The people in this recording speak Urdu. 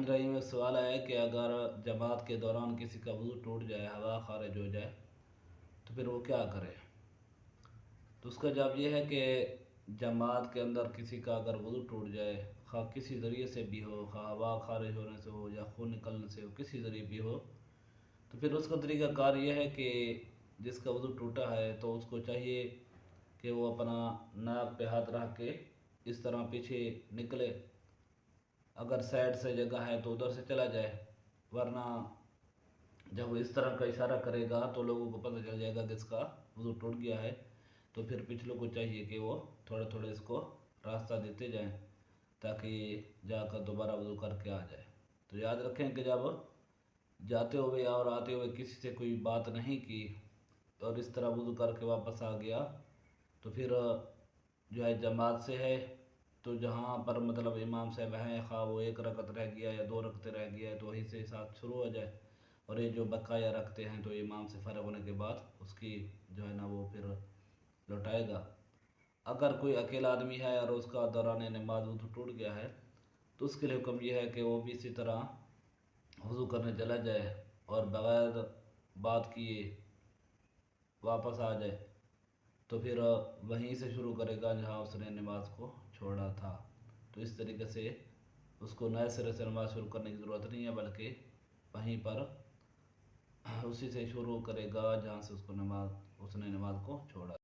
الرحمن الرحیم۔ ایک سوال ہے کہ اگر جماعت کے دوران کسی کا وضو ٹوٹ جائے، ہوا خارج ہو جائے، تو پھر وہ کیا کرے؟ تو اس کا جواب یہ ہے کہ جماعت کے اندر کسی کا اگر وضو ٹوٹ جائے، خواہ کسی ذریعے سے بھی ہو، خواہ ہوا خارج ہونے سے ہو یا خون نکلنے سے ہو، کسی ذریعے بھی ہو، تو پھر اس کا طریقہ کار یہ ہے کہ جس کا وضو ٹوٹا ہے تو اس کو چاہیے کہ وہ اپنا ناک پہ ہاتھ رکھ کے اس طرح پیچھے نکلے، اگر سائڈ سے جگہ ہے تو ادھر سے چلا جائے، ورنہ جب وہ اس طرح کا اشارہ کرے گا تو لوگوں کو پتہ چل جائے گا کہ اس کا وضو ٹوٹ گیا ہے، تو پھر پچھلوں کو چاہیے کہ وہ تھوڑے تھوڑے اس کو راستہ دیتے جائیں تاکہ جا کر دوبارہ وضو کر کے آ جائے۔ تو یاد رکھیں کہ جب جاتے ہوئے اور آتے ہوئے کسی سے کوئی بات نہیں کی اور اس طرح وضو کر کے واپس آ گیا، تو پھر جو ہے جماعت سے ہے تو جہاں پر مطلب امام صاحب ہیں، خواہ وہ 1 رکعت رہ گیا یا 2 رکعتیں رہ گیا ہے تو وہیں سے ساتھ شروع ہو جائے، اور یہ جو بقایا رکھتے ہیں تو امام سے فارغ ہونے کے بعد اس کی جو ہے نا وہ پھر لوٹائے گا۔ اگر کوئی اکیلا آدمی ہے اور اس کا دوران نماز وضو ٹوٹ گیا ہے تو اس کے لیے حکم یہ ہے کہ وہ بھی اسی طرح وضو کرنے چلا جائے اور بغیر بات کیے واپس آ جائے، تو پھر وہیں سے شروع کرے گا جہاں اس نے نماز کو چھوڑا تھا۔ تو اس طریقے سے اس کو نئے سرے سے نماز شروع کرنے کی ضرورت نہیں ہے، بلکہ وہیں پر اسی سے شروع کرے گا جہاں سے اس نے نماز کو چھوڑا۔